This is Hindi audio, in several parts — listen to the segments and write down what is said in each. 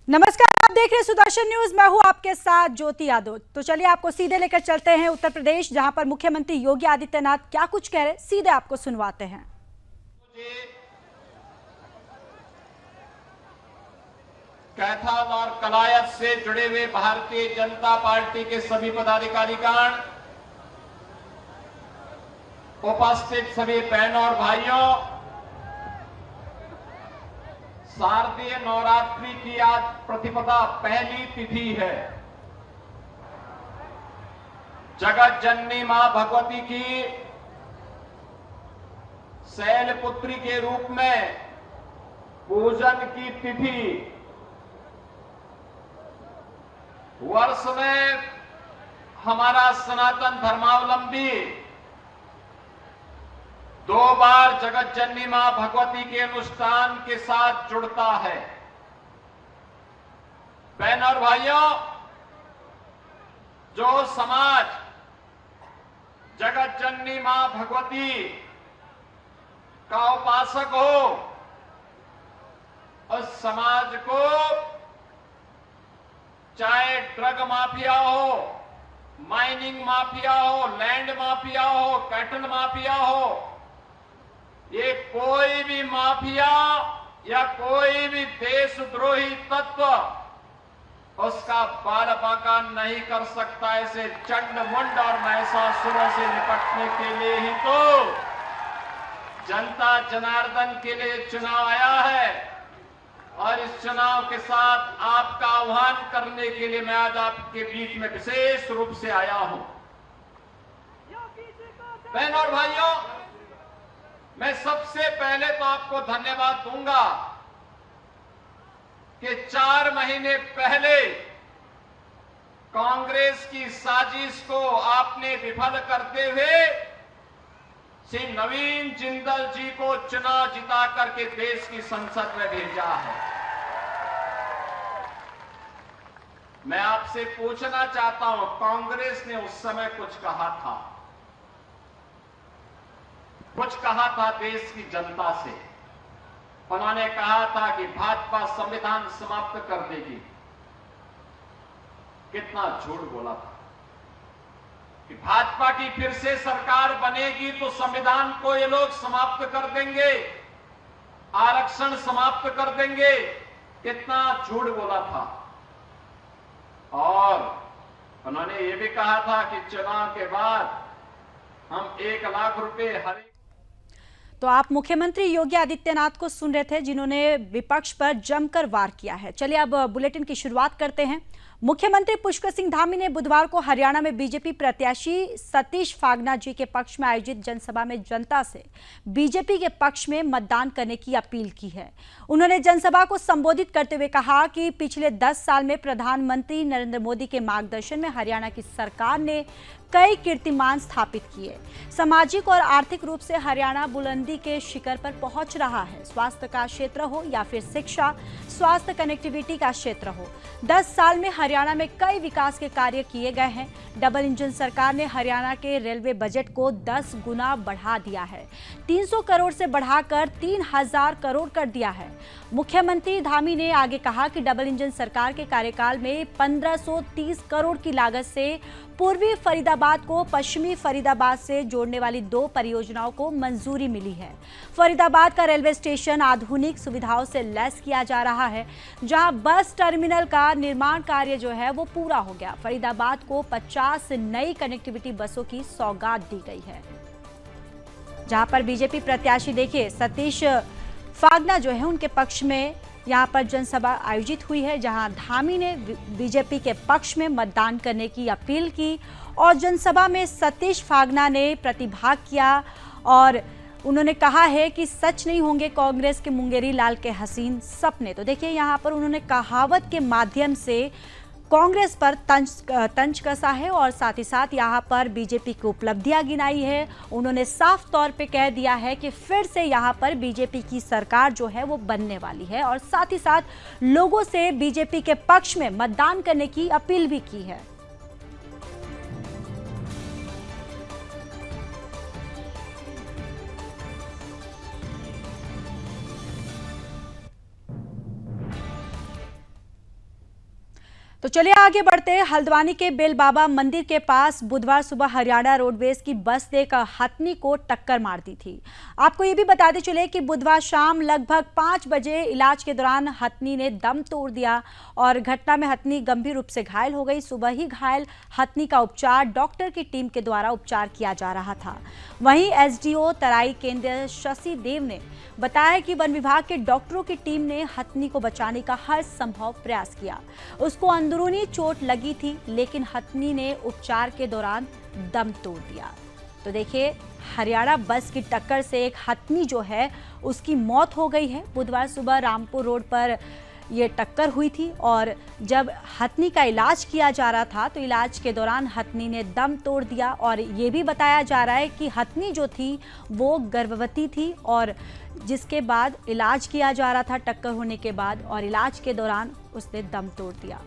नमस्कार, आप देख रहे हैं सुदर्शन न्यूज। मैं हूं आपके साथ ज्योति यादव। तो चलिए आपको सीधे लेकर चलते हैं उत्तर प्रदेश, जहां पर मुख्यमंत्री योगी आदित्यनाथ क्या कुछ कह रहे हैं, सीधे आपको सुनवाते हैं। कैथल और कलायत से जुड़े हुए भारतीय जनता पार्टी के सभी पदाधिकारीगण, उपस्थित सभी बहनों और भाइयों, शारदीय नवरात्रि की आज प्रतिपदा पहली तिथि है। जगत जननी मां भगवती की शैलपुत्री के रूप में पूजन की तिथि वर्ष में हमारा सनातन धर्मावलंबी 2 बार जगत जननी मां भगवती के अनुष्ठान के साथ जुड़ता है। बहनों और भाइयों, जो समाज जगत जननी मां भगवती का उपासक हो, उस समाज को चाहे ड्रग माफिया हो, माइनिंग माफिया हो, लैंड माफिया हो, कैटल माफिया हो, ये कोई भी माफिया या कोई भी देशद्रोही तत्व उसका बाल बांका नहीं कर सकता। ऐसे चंड मुंड और महिषासुर से निपटने के लिए ही तो जनता जनार्दन के लिए चुनाव आया है, और इस चुनाव के साथ आपका आह्वान करने के लिए मैं आज आपके बीच में विशेष रूप से आया हूं। बहनों और भाइयों, मैं सबसे पहले तो आपको धन्यवाद दूंगा कि 4 महीने पहले कांग्रेस की साजिश को आपने विफल करते हुए श्री नवीन जिंदल जी को चुनाव जिता करके देश की संसद में भेजा है। मैं आपसे पूछना चाहता हूं, कांग्रेस ने उस समय कुछ कहा था देश की जनता से। उन्होंने कहा था कि भाजपा संविधान समाप्त कर देगी। कितना झूठ बोला था कि भाजपा की फिर से सरकार बनेगी तो संविधान को ये लोग समाप्त कर देंगे, आरक्षण समाप्त कर देंगे। कितना झूठ बोला था। और उन्होंने ये भी कहा था कि चुनाव के बाद हम 1 लाख रुपए हर। तो आप मुख्यमंत्री योगी आदित्यनाथ को सुन रहे थे, जिन्होंने विपक्ष पर जमकर वार किया है। चलिए अब बुलेटिन की शुरुआत करते हैं। मुख्यमंत्री पुष्कर सिंह धामी ने बुधवार को हरियाणा में बीजेपी प्रत्याशी सतीश फागना जी के पक्ष में आयोजित जनसभा में जनता से बीजेपी के पक्ष में मतदान करने की अपील की है। उन्होंने जनसभा को संबोधित करते हुए कहा कि पिछले 10 साल में प्रधानमंत्री नरेंद्र मोदी के मार्गदर्शन में हरियाणा की सरकार ने कई कीर्तिमान स्थापित किए। सामाजिक और आर्थिक रूप से हरियाणा बुलंदी के शिखर पर पहुंच रहा है। स्वास्थ्य का क्षेत्र हो या फिर शिक्षा, स्वास्थ्य कनेक्टिविटी का क्षेत्र हो, 10 साल में हरियाणा में कई विकास के कार्य किए गए हैं। डबल इंजन सरकार ने हरियाणा के रेलवे बजट को 10 गुना बढ़ा दिया है। 300 करोड़ से बढ़ाकर 3000 करोड़ कर दिया है। मुख्यमंत्री धामी ने आगे कहा कि डबल इंजन सरकार के कार्यकाल में 1530 करोड़ की लागत से पूर्वी फरीदाबाद को पश्चिमी फरीदाबाद से जोड़ने वाली 2 परियोजनाओं को मंजूरी मिली है। फरीदाबाद का रेलवे स्टेशन आधुनिक सुविधाओं से लैस किया जा रहा है, जहां बस टर्मिनल का निर्माण कार्य जो है वो पूरा हो गया। फरीदाबाद को 50 नई कनेक्टिविटी बसों की सौगात दी गई है। जहां पर बीजेपी प्रत्याशी देखिए सतीश फागना जो है उनके पक्ष में यहाँ पर जनसभा आयोजित हुई है, जहां धामी ने बीजेपी के पक्ष में मतदान करने की अपील की और जनसभा में सतीश फागना ने प्रतिभाग किया और उन्होंने कहा है कि सच नहीं होंगे कांग्रेस के मुंगेरी लाल के हसीन सपने। तो देखिए यहाँ पर उन्होंने कहावत के माध्यम से कांग्रेस पर तंज कसा है और साथ ही साथ यहाँ पर बीजेपी की उपलब्धियां गिनाई है। उन्होंने साफ तौर पे कह दिया है कि फिर से यहाँ पर बीजेपी की सरकार जो है वो बनने वाली है और साथ ही साथ लोगों से बीजेपी के पक्ष में मतदान करने की अपील भी की है। तो चलिए आगे बढ़ते हैं। हल्द्वानी के बेल बाबा मंदिर के पास बुधवार सुबह हरियाणा रोडवेज की बस ने एक हथनी को टक्कर मार दी थी। आपको ये भी बताते चले कि बुधवार शाम लगभग 5 बजे इलाज के दौरान हथनी ने दम तोड़ दिया और घटना में हथनी गंभीर रूप से घायल हो गई। सुबह ही घायल हथनी का उपचार डॉक्टर की टीम के द्वारा उपचार किया जा रहा था। वहीं एसडीओ तराई केंद्र शशि देव ने बताया कि वन विभाग के डॉक्टरों की टीम ने हथनी को बचाने का हर संभव प्रयास किया। उसको अंदरूनी चोट लगी थी, लेकिन हथनी ने उपचार के दौरान दम तोड़ दिया। तो देखिए, हरियाणा बस की टक्कर से एक हथनी जो है उसकी मौत हो गई है। बुधवार सुबह रामपुर रोड पर ये टक्कर हुई थी और जब हथनी का इलाज किया जा रहा था तो इलाज के दौरान हथनी ने दम तोड़ दिया। और ये भी बताया जा रहा है कि हथनी जो थी वो गर्भवती थी और जिसके बाद इलाज किया जा रहा था टक्कर होने के बाद, और इलाज के दौरान उसने दम तोड़ दिया।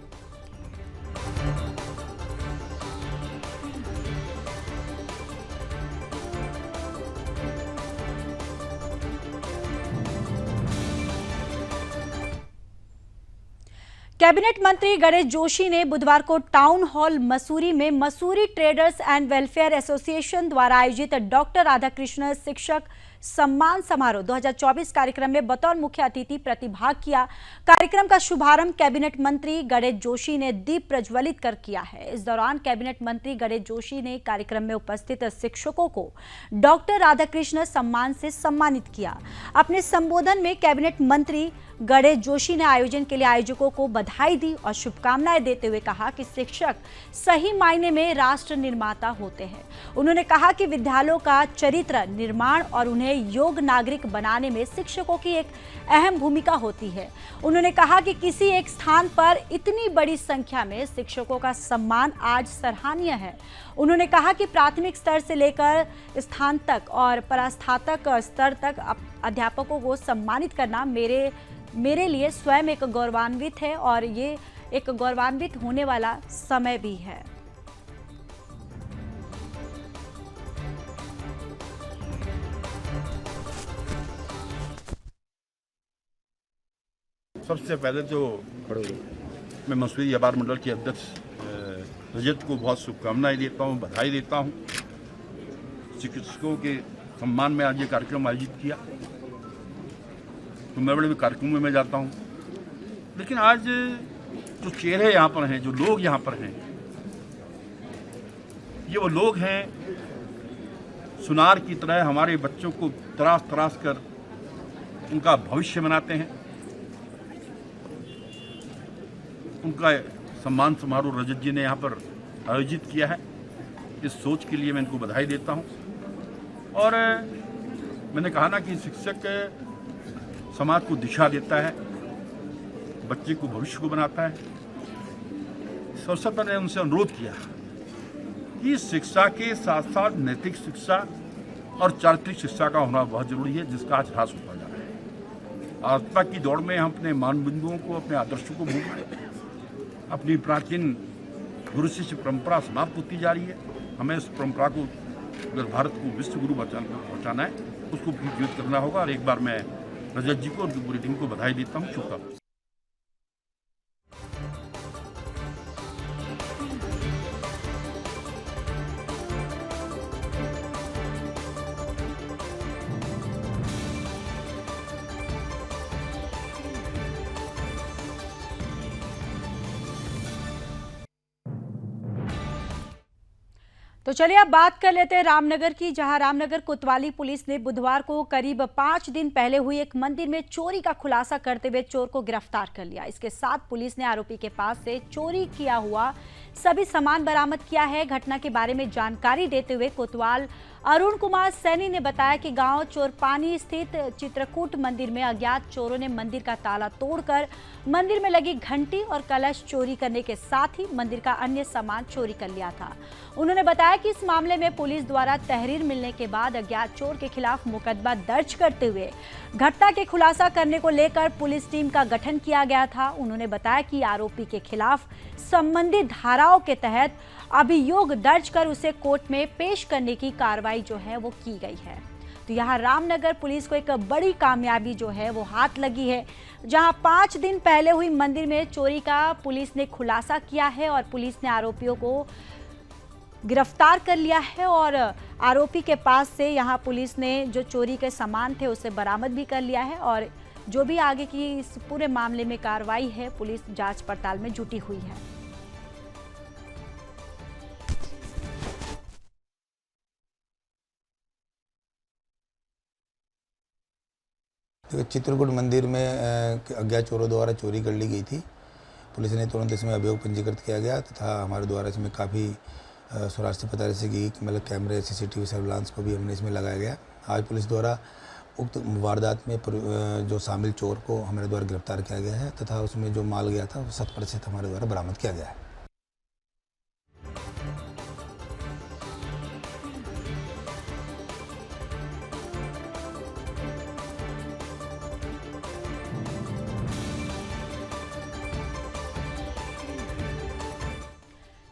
कैबिनेट मंत्री गणेश जोशी ने बुधवार को टाउन हॉल मसूरी में Mussoorie traders and welfare association द्वारा आयोजित डॉक्टर राधाकृष्ण शिक्षक सम्मान समारोह 2024 कार्यक्रम में बतौर मुख्य अतिथि प्रतिभाग किया। कार्यक्रम का शुभारंभ कैबिनेट मंत्री गणेश जोशी ने दीप प्रज्वलित कर किया है। इस दौरान कैबिनेट मंत्री गणेश जोशी ने कार्यक्रम में उपस्थित शिक्षकों को डॉक्टर राधाकृष्ण सम्मान से सम्मानित किया। अपने संबोधन में कैबिनेट मंत्री गणेश जोशी ने आयोजन के लिए आयोजकों को बधाई दी और शुभकामनाएं देते हुए कहा कि शिक्षक सही मायने में राष्ट्र निर्माता होते हैं। उन्होंने कहा कि विद्यालयों का चरित्र निर्माण और उन्हें योग्य नागरिक बनाने में शिक्षकों की एक अहम भूमिका होती है। उन्होंने कहा कि किसी एक स्थान पर इतनी बड़ी संख्या में शिक्षकों का सम्मान आज सराहनीय है। उन्होंने कहा कि प्राथमिक स्तर से लेकर स्थान तक और परास्नातक स्तर तक अध्यापकों को सम्मानित करना मेरे लिए स्वयं एक गौरवान्वित है और ये एक गौरवान्वित होने वाला समय भी है। सबसे पहले तो मैं मसूरी व्यापार मंडल के अध्यक्ष रजत को बहुत शुभकामनाएं देता हूं, बधाई देता हूं। शिक्षकों के सम्मान में आज ये कार्यक्रम आयोजित किया। तो मैं बड़े कार्यक्रमों में जाता हूं, लेकिन आज जो चेहरे यहाँ पर हैं, जो लोग यहाँ पर हैं, ये वो लोग हैं सुनार की तरह हमारे बच्चों को तराश तराश कर उनका भविष्य बनाते हैं। उनका सम्मान समारोह रजत जी ने यहाँ पर आयोजित किया है। इस सोच के लिए मैं इनको बधाई देता हूँ। और मैंने कहा ना कि शिक्षक समाज को दिशा देता है, बच्चे को भविष्य को बनाता है। इस अवसर पर मैंने उनसे अनुरोध किया कि शिक्षा के साथ साथ नैतिक शिक्षा और चारित्रिक शिक्षा का होना बहुत जरूरी है, जिसका आज ह्रास होता जा रहा है। आत्मा की दौड़ में हम अपने मानबिंदुओं को, अपने आदर्शों को भूल रहे हैं। अपनी प्राचीन गुरु शिष्य परंपरा समाप्त होती जा रही है। हमें इस परंपरा को, अगर भारत को विश्व गुरु पहुँचाना है, उसको जीवित करना होगा। और एक बार मैं रजत जी को और पूरी टीम को बधाई देता हूँ। शुभकामनाएं। तो चलिए अब बात कर लेते हैं रामनगर की, जहां रामनगर कोतवाली पुलिस ने बुधवार को करीब 5 दिन पहले हुई एक मंदिर में चोरी का खुलासा करते हुए चोर को गिरफ्तार कर लिया। इसके साथ पुलिस ने आरोपी के पास से चोरी किया हुआ सभी सामान बरामद किया है। घटना के बारे में जानकारी देते हुए कोतवाल अरुण कुमार सैनी ने बताया कि गांव चोरपानी स्थित चित्रकूट मंदिर में अज्ञात चोरों ने मंदिर का ताला तोड़कर मंदिर में लगी घंटी और कलश चोरी करने के साथ ही मंदिर का अन्य सामान चोरी कर लिया था। उन्होंने बताया कि इस मामले में पुलिस द्वारा तहरीर मिलने के बाद अज्ञात चोर के खिलाफ मुकदमा दर्ज करते हुए घटना के खुलासा करने को लेकर पुलिस टीम का गठन किया गया था। उन्होंने बताया कि आरोपी के खिलाफ संबंधित धाराओं के तहत अभियोग दर्ज कर उसे कोर्ट में पेश करने की कार्रवाई जो है वो की गई है। तो यहाँ रामनगर पुलिस को एक बड़ी कामयाबी जो है वो हाथ लगी है, जहां 5 दिन पहले हुई मंदिर में चोरी का पुलिस ने खुलासा किया है और पुलिस ने आरोपियों को गिरफ्तार कर लिया है और आरोपी के पास से यहां पुलिस ने जो चोरी के सामान थे उसे बरामद भी कर लिया है और जो भी आगे की इस पूरे मामले में कार्रवाई है पुलिस जांच पड़ताल में जुटी हुई है। चित्रकूट मंदिर में अज्ञात चोरों द्वारा चोरी कर ली गई थी। पुलिस ने तुरंत इसमें अभियोग पंजीकृत किया गया तथा हमारे द्वारा इसमें काफ़ी स्वराष्ट्रीय पता से की मतलब कैमरे सीसीटीवी सर्विलांस को भी हमने इसमें लगाया गया। आज पुलिस द्वारा उक्त वारदात में जो शामिल चोर को हमारे द्वारा गिरफ्तार किया गया है तथा उसमें जो माल गया था वो 100% हमारे द्वारा बरामद किया गया है।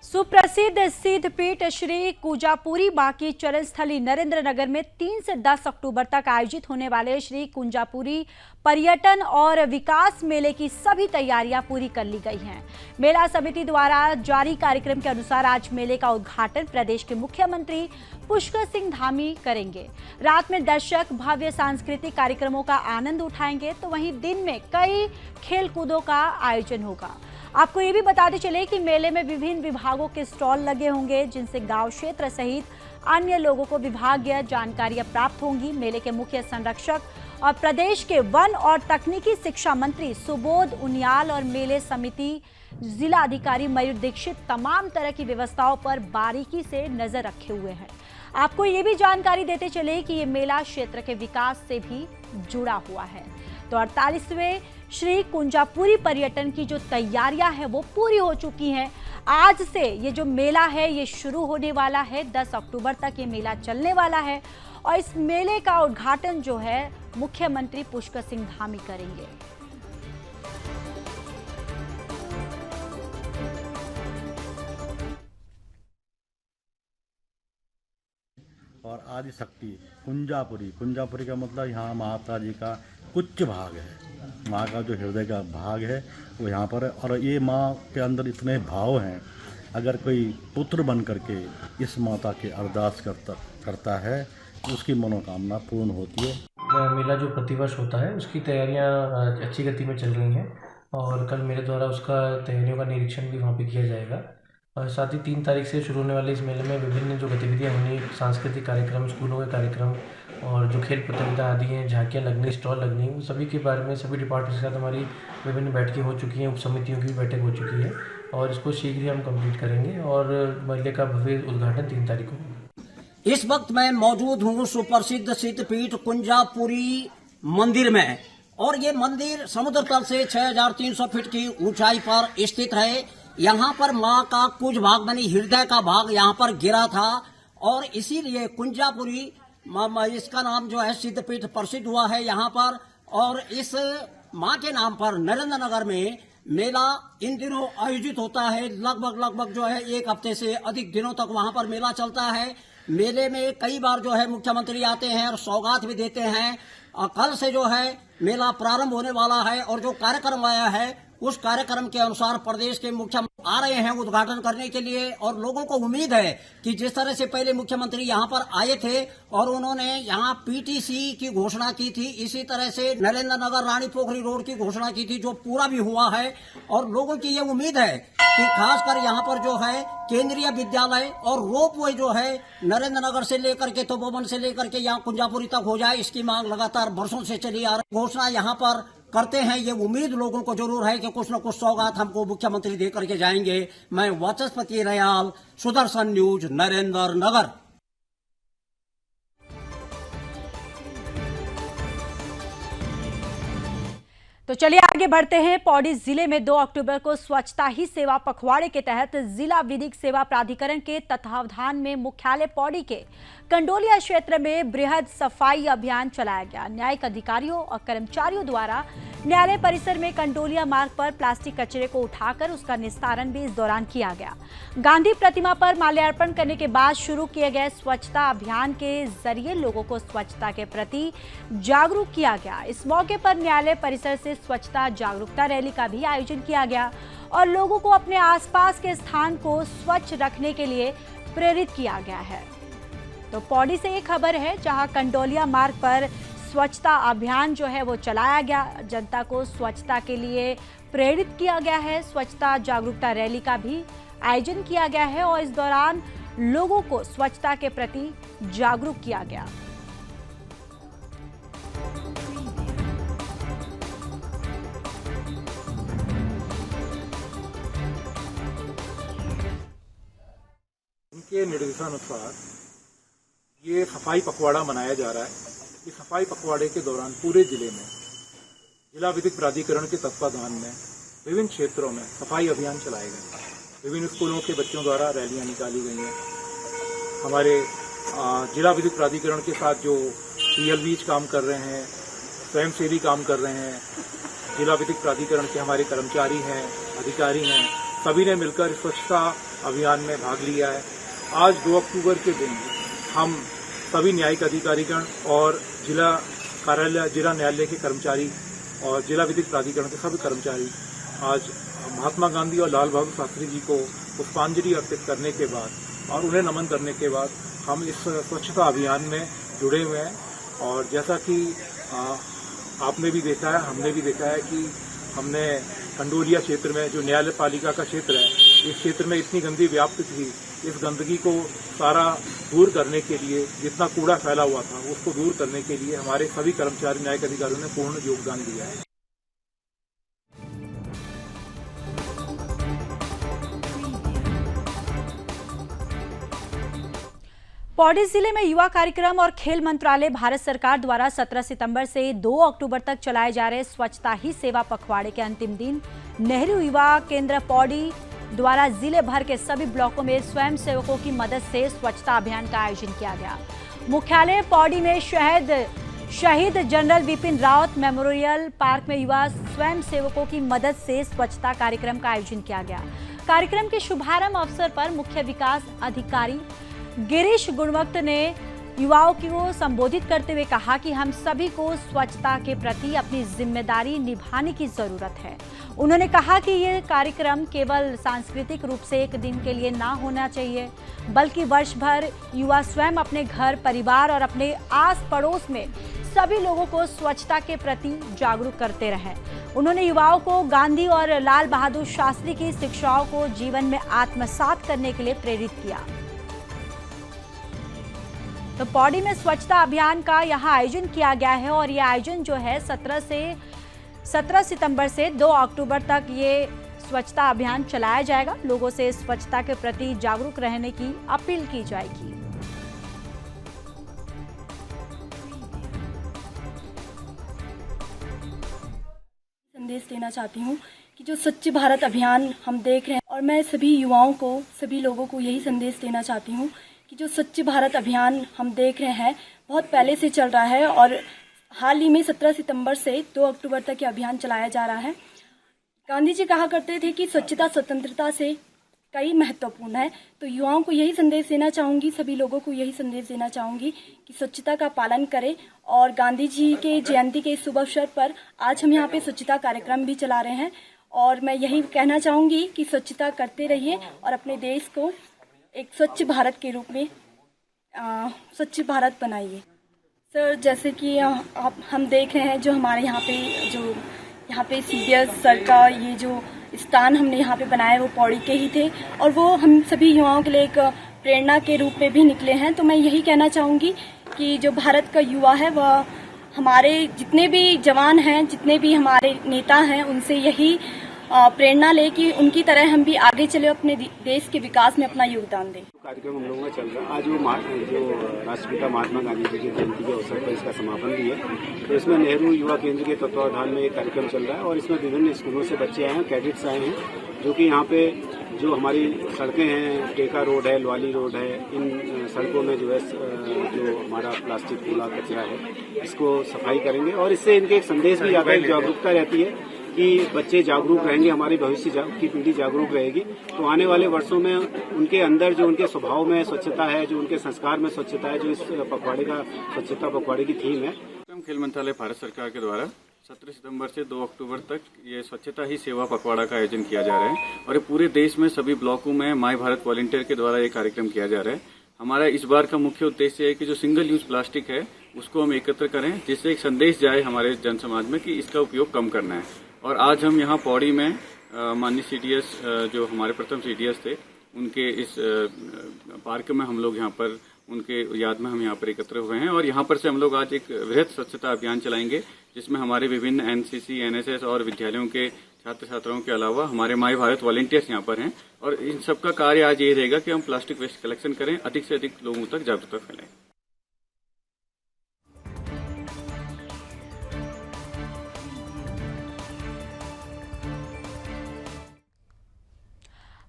सुप्रसिद्ध सिद्धपीठ श्री कुंजापुरी बाकी चरण स्थली नरेंद्र नगर में 3 से 10 अक्टूबर तक आयोजित होने वाले श्री कुंजापुरी पर्यटन और विकास मेले की सभी तैयारियां पूरी कर ली गई हैं। मेला समिति द्वारा जारी कार्यक्रम के अनुसार आज मेले का उद्घाटन प्रदेश के मुख्यमंत्री पुष्कर सिंह धामी करेंगे। रात में दर्शक भव्य सांस्कृतिक कार्यक्रमों का आनंद उठाएंगे, तो वहीं दिन में कई खेल कूदों का आयोजन होगा। आपको ये भी बताते चले कि मेले में विभिन्न विभागों के स्टॉल लगे होंगे, जिनसे गांव क्षेत्र सहित अन्य लोगों को विभागीय जानकारियां प्राप्त होंगी। मेले के मुख्य संरक्षक और प्रदेश के वन और तकनीकी शिक्षा मंत्री सुबोध उनियाल और मेले समिति जिला अधिकारी मयूर दीक्षित तमाम तरह की व्यवस्थाओं पर बारीकी से नजर रखे हुए हैं। आपको ये भी जानकारी देते चले कि ये मेला क्षेत्र के विकास से भी जुड़ा हुआ है। तो 48वें श्री कुंजापुरी पर्यटन की जो तैयारियां हैं वो पूरी हो चुकी हैं। आज से ये जो मेला है ये शुरू होने वाला है, 10 अक्टूबर तक ये मेला चलने वाला है और इस मेले का उद्घाटन जो है मुख्यमंत्री पुष्कर सिंह धामी करेंगे। और आदि शक्ति कुंजापुरी का मतलब यहाँ माता जी का कुछ भाग है, माँ का जो हृदय का भाग है वो यहाँ पर है। और ये माँ के अंदर इतने भाव हैं, अगर कोई पुत्र बन करके इस माता के अरदास करता है तो उसकी मनोकामना पूर्ण होती है। मेला जो प्रतिवर्ष होता है उसकी तैयारियाँ अच्छी गति में चल रही हैं और कल मेरे द्वारा उसका तैयारियों का निरीक्षण भी वहाँ पे किया जाएगा। और साथ ही 3 तारीख से शुरू होने वाले इस मेले में विभिन्न जो गतिविधियाँ होंगी, सांस्कृतिक कार्यक्रम, स्कूलों के कार्यक्रम और जो खेल प्रतियोगिता आदि हैं, झांकियाँ लगनी, स्टॉल लगनी, उन सभी के बारे में सभी डिपार्टमेंट के साथ हमारी विभिन्न बैठकें हो चुकी हैं, उप समितियों की भी बैठक हो चुकी है और इसको शीघ्र ही हम कंप्लीट करेंगे और मेले का भव्य उद्घाटन 3 तारीख को होगा। इस वक्त मैं मौजूद हूँ सुप्रसिद्ध सिद्धपीठ कुंजापुरी मंदिर में और ये मंदिर समुद्र तल से 6300 फीट की ऊंचाई पर स्थित है। यहाँ पर माँ का कुछ भाग यानी हृदय का भाग यहाँ पर गिरा था और इसीलिए कुंजापुरी इसका नाम जो है सिद्धपीठ प्रसिद्ध हुआ है यहाँ पर। और इस माँ के नाम पर नरेंद्र नगर में मेला इन दिनों आयोजित होता है। लगभग जो है 1 हफ्ते से अधिक दिनों तक वहाँ पर मेला चलता है। मेले में कई बार जो है मुख्यमंत्री आते हैं और सौगात भी देते हैं। कल से जो है मेला प्रारंभ होने वाला है और जो कार्यक्रम आया है उस कार्यक्रम के अनुसार प्रदेश के मुख्यमंत्री आ रहे हैं उद्घाटन करने के लिए। और लोगों को उम्मीद है कि जिस तरह से पहले मुख्यमंत्री यहाँ पर आए थे और उन्होंने यहाँ पीटीसी की घोषणा की थी, इसी तरह से नरेंद्र नगर रानी पोखरी रोड की घोषणा की थी, जो पूरा भी हुआ है। और लोगों की ये उम्मीद है कि खासकर यहाँ पर जो है केंद्रीय विद्यालय और रोपवे जो है नरेंद्र नगर से लेकर के तपोवन से लेकर के यहाँ कुंजापुरी तक हो जाए, इसकी मांग लगातार वर्षों से चली आ रही। घोषणा यहाँ पर करते हैं, ये उम्मीद लोगों को जरूर है कि कुछ न कुछ सौगात हमको मुख्यमंत्री दे करके जाएंगे। मैं वाचस्पति रयाल, सुदर्शन न्यूज, नरेंद्र नगर। तो चलिए आगे बढ़ते हैं। पौड़ी जिले में 2 अक्टूबर को स्वच्छता ही सेवा पखवाड़े के तहत जिला विधिक सेवा प्राधिकरण के तत्वावधान में मुख्यालय पौड़ी के कंडोलिया क्षेत्र में बृहद सफाई अभियान चलाया गया। न्यायिक अधिकारियों और कर्मचारियों द्वारा न्यायालय परिसर में कंडोलिया मार्ग पर प्लास्टिक कचरे को उठाकर उसका निस्तारण भी इस दौरान किया गया। गांधी प्रतिमा पर माल्यार्पण करने के बाद शुरू किए गए स्वच्छता अभियान के जरिए लोगों को स्वच्छता के प्रति जागरूक किया गया। इस मौके पर न्यायालय परिसर से स्वच्छता जागरूकता रैली का भी आयोजन किया गया और लोगों को अपने आसपास के स्थान को स्वच्छ रखने के लिए प्रेरित किया गया है। तो पौड़ी से एक खबर है जहां कंडोलिया मार्ग पर स्वच्छता अभियान जो है वो चलाया गया। जनता को स्वच्छता के लिए प्रेरित किया गया है। स्वच्छता जागरूकता रैली का भी आयोजन किया गया है और इस दौरान लोगों को स्वच्छता के प्रति जागरूक किया गया। उनके निर्देशानुसार ये सफाई पखवाड़ा मनाया जा रहा है। इस सफाई पखवाड़े के दौरान पूरे जिले में जिला विधिक प्राधिकरण के तत्वाधान में विभिन्न क्षेत्रों में सफाई अभियान चलाए गए। विभिन्न स्कूलों के बच्चों द्वारा रैलियां निकाली गई हैं। हमारे जिला विधिक प्राधिकरण के साथ जो PLVs काम कर रहे हैं, स्वयंसेवी काम कर रहे हैं, जिला विधिक प्राधिकरण के हमारे कर्मचारी हैं, अधिकारी हैं, सभी ने मिलकर स्वच्छता अभियान में भाग लिया है। आज 2 अक्टूबर के दिन हम सभी न्यायिक अधिकारीगण और जिला कार्यालय, जिला न्यायालय के कर्मचारी और जिला विधिक प्राधिकरण के सभी कर्मचारी आज महात्मा गांधी और लाल बहादुर शास्त्री जी को पुष्पांजलि अर्पित करने के बाद और उन्हें नमन करने के बाद हम इस स्वच्छता अभियान में जुड़े हुए हैं। और जैसा कि आपने भी देखा है, हमने भी देखा है कि हमने कंडोलिया क्षेत्र में जो न्यायालय पालिका का क्षेत्र है, इस क्षेत्र में इतनी गंदगी व्याप्त थी। इस गंदगी को सारा दूर करने के लिए, जितना कूड़ा फैला हुआ था उसको दूर करने के लिए हमारे सभी कर्मचारी न्यायिक अधिकारियों ने पूर्ण योगदान दिया है। पौड़ी जिले में युवा कार्यक्रम और खेल मंत्रालय भारत सरकार द्वारा 17 सितंबर से 2 अक्टूबर तक चलाए जा रहे स्वच्छता ही सेवा पखवाड़े के अंतिम दिन नेहरू युवा केंद्र पौड़ी द्वारा जिले भर के सभी ब्लॉकों में स्वयं सेवकों की मदद से स्वच्छता अभियान का आयोजन किया गया। मुख्यालय पौड़ी में शहीद general Vipin Rawat memorial park में युवा स्वयं सेवकों की मदद से स्वच्छता कार्यक्रम का आयोजन किया गया। कार्यक्रम के शुभारंभ अवसर पर मुख्य विकास अधिकारी गिरीश गुणवत्त ने युवाओं को संबोधित करते हुए कहा कि हम सभी को स्वच्छता के प्रति अपनी जिम्मेदारी निभाने की जरूरत है। उन्होंने कहा कि ये कार्यक्रम केवल सांस्कृतिक रूप से एक दिन के लिए ना होना चाहिए, बल्कि वर्ष भर युवा स्वयं अपने घर, परिवार और अपने आस पड़ोस में सभी लोगों को स्वच्छता के प्रति जागरूक करते रहें। उन्होंने युवाओं को गांधी और लाल बहादुर शास्त्री की शिक्षाओं को जीवन में आत्मसात करने के लिए प्रेरित किया। तो पौड़ी में स्वच्छता अभियान का यहाँ आयोजन किया गया है और ये आयोजन जो है 17 सितंबर से 2 अक्टूबर तक ये स्वच्छता अभियान चलाया जाएगा। लोगों से स्वच्छता के प्रति जागरूक रहने की अपील की जाएगी। संदेश देना चाहती हूँ कि जो स्वच्छ भारत अभियान हम देख रहे हैं, और मैं सभी युवाओं को, सभी लोगों को यही संदेश देना चाहती हूँ कि जो स्वच्छ भारत अभियान हम देख रहे हैं बहुत पहले से चल रहा है और हाल ही में 17 सितंबर से 2 अक्टूबर तक ये अभियान चलाया जा रहा है। गांधी जी कहा करते थे कि स्वच्छता स्वतंत्रता से कई महत्वपूर्ण है। तो युवाओं को यही संदेश देना चाहूँगी, सभी लोगों को यही संदेश देना चाहूँगी कि स्वच्छता का पालन करें। और गांधी जी के जयंती के शुभ अवसर पर आज हम यहाँ पे स्वच्छता कार्यक्रम भी चला रहे हैं और मैं यही कहना चाहूँगी कि स्वच्छता करते रहिए और अपने देश को एक स्वच्छ भारत के रूप में स्वच्छ भारत बनाइए। सर, जैसे कि हम देख रहे हैं जो हमारे यहाँ पे CDS सर का ये जो स्थान हमने यहाँ पे बनाया वो पौड़ी के ही थे और वो हम सभी युवाओं के लिए एक प्रेरणा के रूप में भी निकले हैं। तो मैं यही कहना चाहूँगी कि जो भारत का युवा है वह हमारे जितने भी जवान हैं, जितने भी हमारे नेता हैं, उनसे यही प्रेरणा ले कि उनकी तरह हम भी आगे चले, अपने देश के विकास में अपना योगदान दें। कार्यक्रम हम लोगों का चल रहा है। आज जो राष्ट्रपिता महात्मा गांधी जी की जयंती के अवसर पर इसका समापन भी है। तो इसमें नेहरू युवा केंद्र के तत्वावधान में एक कार्यक्रम चल रहा है और इसमें विभिन्न स्कूलों से बच्चे आए हैं, कैडेट्स आए हैं, जो कि यहाँ पे जो हमारी सड़कें हैं, टेका रोड है, लवाली रोड है, इन सड़कों में जो है जो हमारा प्लास्टिक कूड़ा कचरा है इसको सफाई करेंगे और इससे इनके एक संदेश भी आता है, जागरूकता रहती है कि बच्चे जागरूक रहेंगे, हमारी भविष्य की पीढ़ी जागरूक रहेगी। तो आने वाले वर्षों में उनके अंदर जो उनके स्वभाव में स्वच्छता है, जो उनके संस्कार में स्वच्छता है, जो इस पखवाड़े का स्वच्छता पखवाड़े की थीम है। खेल मंत्रालय भारत सरकार के द्वारा 17 सितंबर से 2 अक्टूबर तक ये स्वच्छता ही सेवा पखवाड़ा का आयोजन किया जा रहा है और ये पूरे देश में सभी ब्लॉकों में माय भारत वॉलंटियर के द्वारा ये कार्यक्रम किया जा रहा है। हमारा इस बार का मुख्य उद्देश्य है कि जो सिंगल यूज प्लास्टिक है उसको हम एकत्र करें, जिससे एक संदेश जाए हमारे जन समाज में कि इसका उपयोग कम करना है। और आज हम यहाँ पौड़ी में माननीय सीडीएस जो हमारे प्रथम सीडीएस थे उनके इस पार्क में हम लोग यहाँ पर उनके याद में हम यहाँ पर एकत्र हुए हैं और यहाँ पर से हम लोग आज एक वृहद स्वच्छता अभियान चलाएंगे, जिसमें हमारे विभिन्न एनसीसी, एनएसएस और विद्यालयों के छात्र छात्राओं के अलावा हमारे माय भारत वॉलंटियर्स यहाँ पर हैं और इन सबका कार्य आज ये रहेगा कि हम प्लास्टिक वेस्ट कलेक्शन करें, अधिक से अधिक लोगों तक जागरूकता फैलाएं।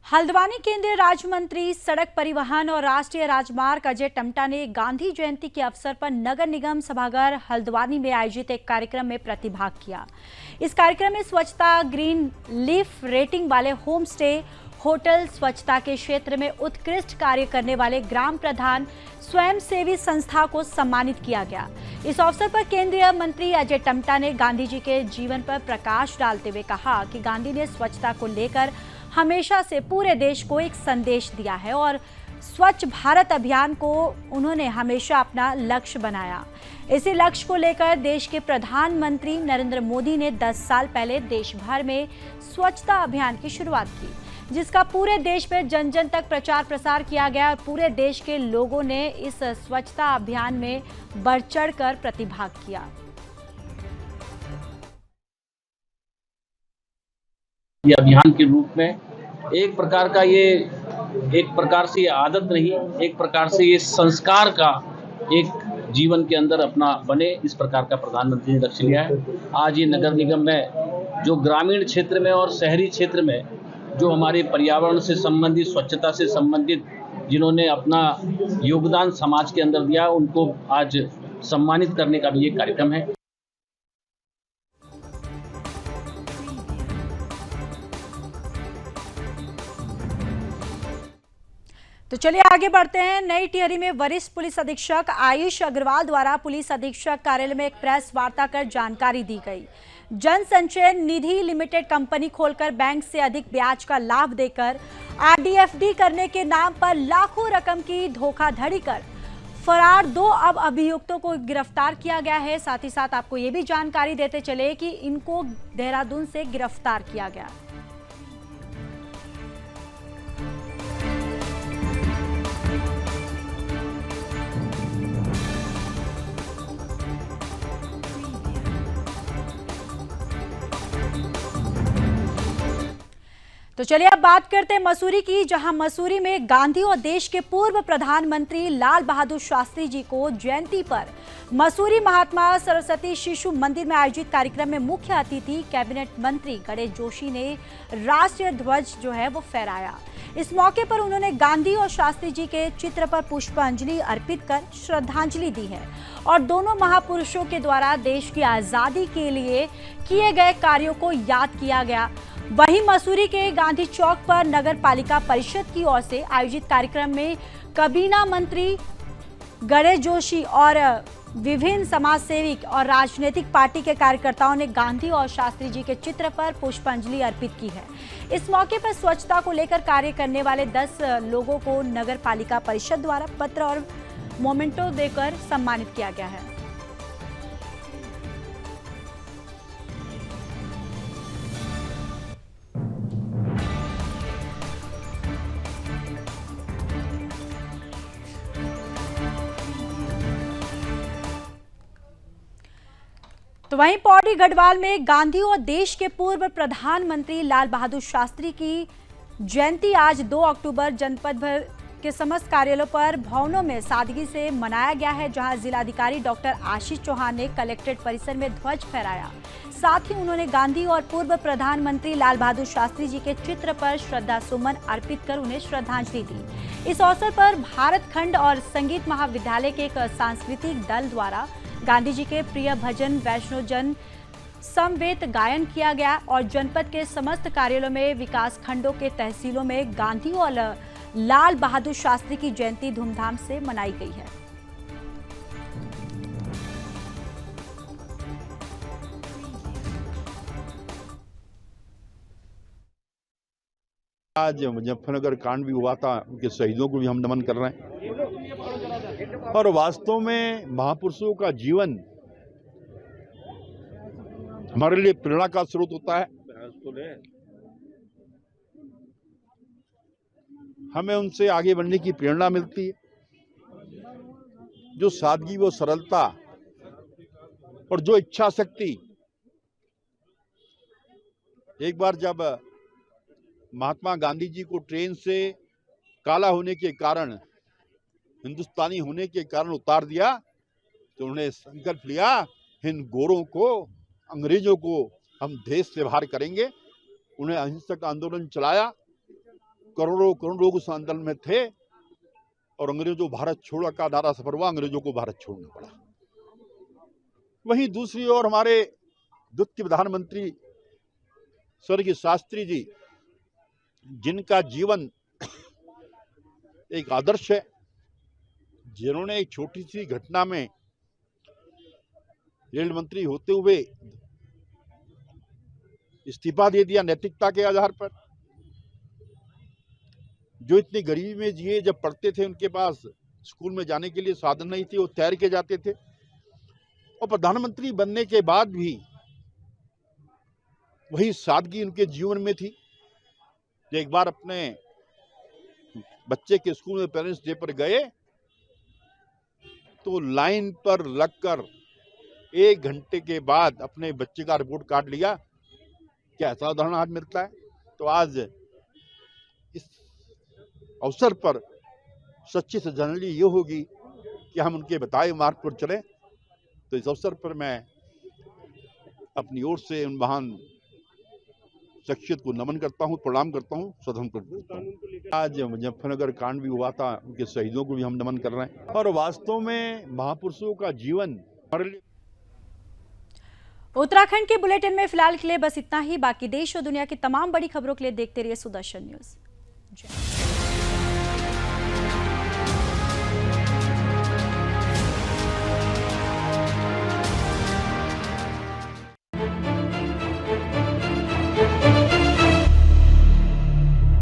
हल्द्वानी केंद्रीय राज्य मंत्री सड़क परिवहन और राष्ट्रीय राजमार्ग अजय टम्टा ने गांधी जयंती के अवसर पर नगर निगम सभागार हल्द्वानी में आयोजित एक कार्यक्रम में प्रतिभाग किया। इस कार्यक्रम में स्वच्छता, ग्रीन लीफ रेटिंग वाले होम स्टे, होटल, स्वच्छता के क्षेत्र में उत्कृष्ट कार्य करने वाले ग्राम प्रधान, स्वयंसेवी संस्था को सम्मानित किया गया। इस अवसर पर केंद्रीय मंत्री अजय टम्टा ने गांधी जी के जीवन पर प्रकाश डालते हुए कहा कि गांधी ने स्वच्छता को लेकर हमेशा से पूरे देश को एक संदेश दिया है और स्वच्छ भारत अभियान को उन्होंने हमेशा अपना लक्ष्य बनाया। इसी लक्ष्य को लेकर देश के प्रधानमंत्री नरेंद्र मोदी ने 10 साल पहले देश भर में स्वच्छता अभियान की शुरुआत की, जिसका पूरे देश में जन जन तक प्रचार प्रसार किया गया और पूरे देश के लोगों ने इस स्वच्छता अभियान में बढ़ चढ़कर प्रतिभाग किया। ये अभियान के रूप में एक प्रकार का एक प्रकार से ये आदत नहीं, एक प्रकार से ये संस्कार का एक जीवन के अंदर अपना बने, इस प्रकार का प्रधानमंत्री ने लक्ष्य लिया है। आज ये नगर निगम में जो ग्रामीण क्षेत्र में और शहरी क्षेत्र में जो हमारे पर्यावरण से संबंधित, स्वच्छता से संबंधित जिन्होंने अपना योगदान समाज के अंदर दिया, उनको आज सम्मानित करने का भी ये कार्यक्रम है। तो चलिए आगे बढ़ते हैं। नई टिहरी में वरिष्ठ पुलिस अधीक्षक आयुष अग्रवाल द्वारा पुलिस अधीक्षक कार्यालय में एक प्रेस वार्ता कर जानकारी दी गई। जन संचय निधि लिमिटेड कंपनी खोलकर बैंक से अधिक ब्याज का लाभ देकर आरडीएफडी करने के नाम पर लाखों रकम की धोखाधड़ी कर फरार 2 अब अभियुक्तों को गिरफ्तार किया गया है। साथ ही साथ आपको ये भी जानकारी देते चले कि इनको देहरादून से गिरफ्तार किया गया। तो चलिए अब बात करते हैं मसूरी की, जहां मसूरी में गांधी और देश के पूर्व प्रधानमंत्री लाल बहादुर शास्त्री जी को जयंती पर मसूरी महात्मा सरस्वती शिशु मंदिर में आयोजित कार्यक्रम में मुख्य अतिथि कैबिनेट मंत्री गणेश जोशी ने राष्ट्रीय ध्वज जो है वो फहराया। इस मौके पर उन्होंने गांधी और शास्त्री जी के चित्र पर पुष्पांजलि अर्पित कर श्रद्धांजलि दी है और दोनों महापुरुषों के द्वारा देश की आजादी के लिए किए गए कार्यों को याद किया गया। वहीं मसूरी के गांधी चौक पर नगर पालिका परिषद की ओर से आयोजित कार्यक्रम में काबीना मंत्री गणेश जोशी और विभिन्न समाजसेवी और राजनीतिक पार्टी के कार्यकर्ताओं ने गांधी और शास्त्री जी के चित्र पर पुष्पांजलि अर्पित की है। इस मौके पर स्वच्छता को लेकर कार्य करने वाले 10 लोगों को नगर पालिका परिषद द्वारा पत्र और मोमेंटो देकर सम्मानित किया गया है। तो वहीं पौड़ी गढ़वाल में गांधी और देश के पूर्व प्रधानमंत्री लाल बहादुर शास्त्री की जयंती आज 2 अक्टूबर जनपद भर के समस्त कार्यालयों पर भवनों में सादगी से मनाया गया है, जहां जिलाधिकारी डॉक्टर आशीष चौहान ने कलेक्ट्रेट परिसर में ध्वज फहराया। साथ ही उन्होंने गांधी और पूर्व प्रधानमंत्री लाल बहादुर शास्त्री जी के चित्र पर श्रद्धा सुमन अर्पित कर उन्हें श्रद्धांजलि दी। इस अवसर पर भारत खंड और संगीत महाविद्यालय के एक सांस्कृतिक दल द्वारा गांधी जी के प्रिय भजन वैष्णो जन समवेत गायन किया गया और जनपद के समस्त कार्यालयों में विकास खंडों के तहसीलों में गांधी और लाल बहादुर शास्त्री की जयंती धूमधाम से मनाई गई है। आज मुजफ्फरनगर कांड भी हुआ था, उनके शहीदों को भी हम नमन कर रहे हैं। और वास्तव में महापुरुषों का जीवन हमारे लिए प्रेरणा का स्रोत होता है। हमें उनसे आगे बढ़ने की प्रेरणा मिलती है। जो सादगी, वो सरलता और जो इच्छा शक्ति। एक बार जब महात्मा गांधी जी को ट्रेन से काला होने के कारण, हिंदुस्तानी होने के कारण उतार दिया, तो उन्होंने संकल्प लिया, इन गोरों को, अंग्रेजों को हम देश से बाहर करेंगे। उन्हें अहिंसक आंदोलन चलाया, करोड़ों करोड़ लोग उस आंदोलन में थे और अंग्रेजों भारत छोड़ो का नारा सफर हुआ, अंग्रेजों को भारत छोड़ना पड़ा। वहीं दूसरी ओर हमारे द्वितीय प्रधानमंत्री स्वर्गीय शास्त्री जी, जिनका जीवन एक आदर्श है, जिन्होंने एक छोटी सी घटना में रेल मंत्री होते हुए इस्तीफा दे दिया नैतिकता के आधार पर। जो इतनी गरीबी में जिए, जब पढ़ते थे उनके पास स्कूल में जाने के लिए साधन नहीं थे, वो तैर के जाते थे। और प्रधानमंत्री बनने के बाद भी वही सादगी उनके जीवन में थी। एक बार अपने बच्चे के स्कूल में पेरेंट्स डे पर गए तो लाइन पर लगकर 1 घंटे के बाद अपने बच्चे का रिपोर्ट कार्ड लिया। क्या ऐसा उदाहरण आज मिलता है? तो आज इस अवसर पर सच्ची श्रद्धांजलि ये होगी कि हम उनके बताए मार्ग पर चलें। तो इस अवसर पर मैं अपनी ओर से उन महान शख्सियत को नमन करता हूँ, प्रणाम करता हूँ, श्रद्धांजलि करता हूँ। आज मुजफ्फरनगर कांड भी हुआ था, उनके शहीदों को भी हम नमन कर रहे हैं। और वास्तव में महापुरुषों का जीवन हमारे लिए। उत्तराखंड के बुलेटिन में फिलहाल के लिए बस इतना ही। बाकी देश और दुनिया की तमाम बड़ी खबरों के लिए देखते रहिए सुदर्शन न्यूज।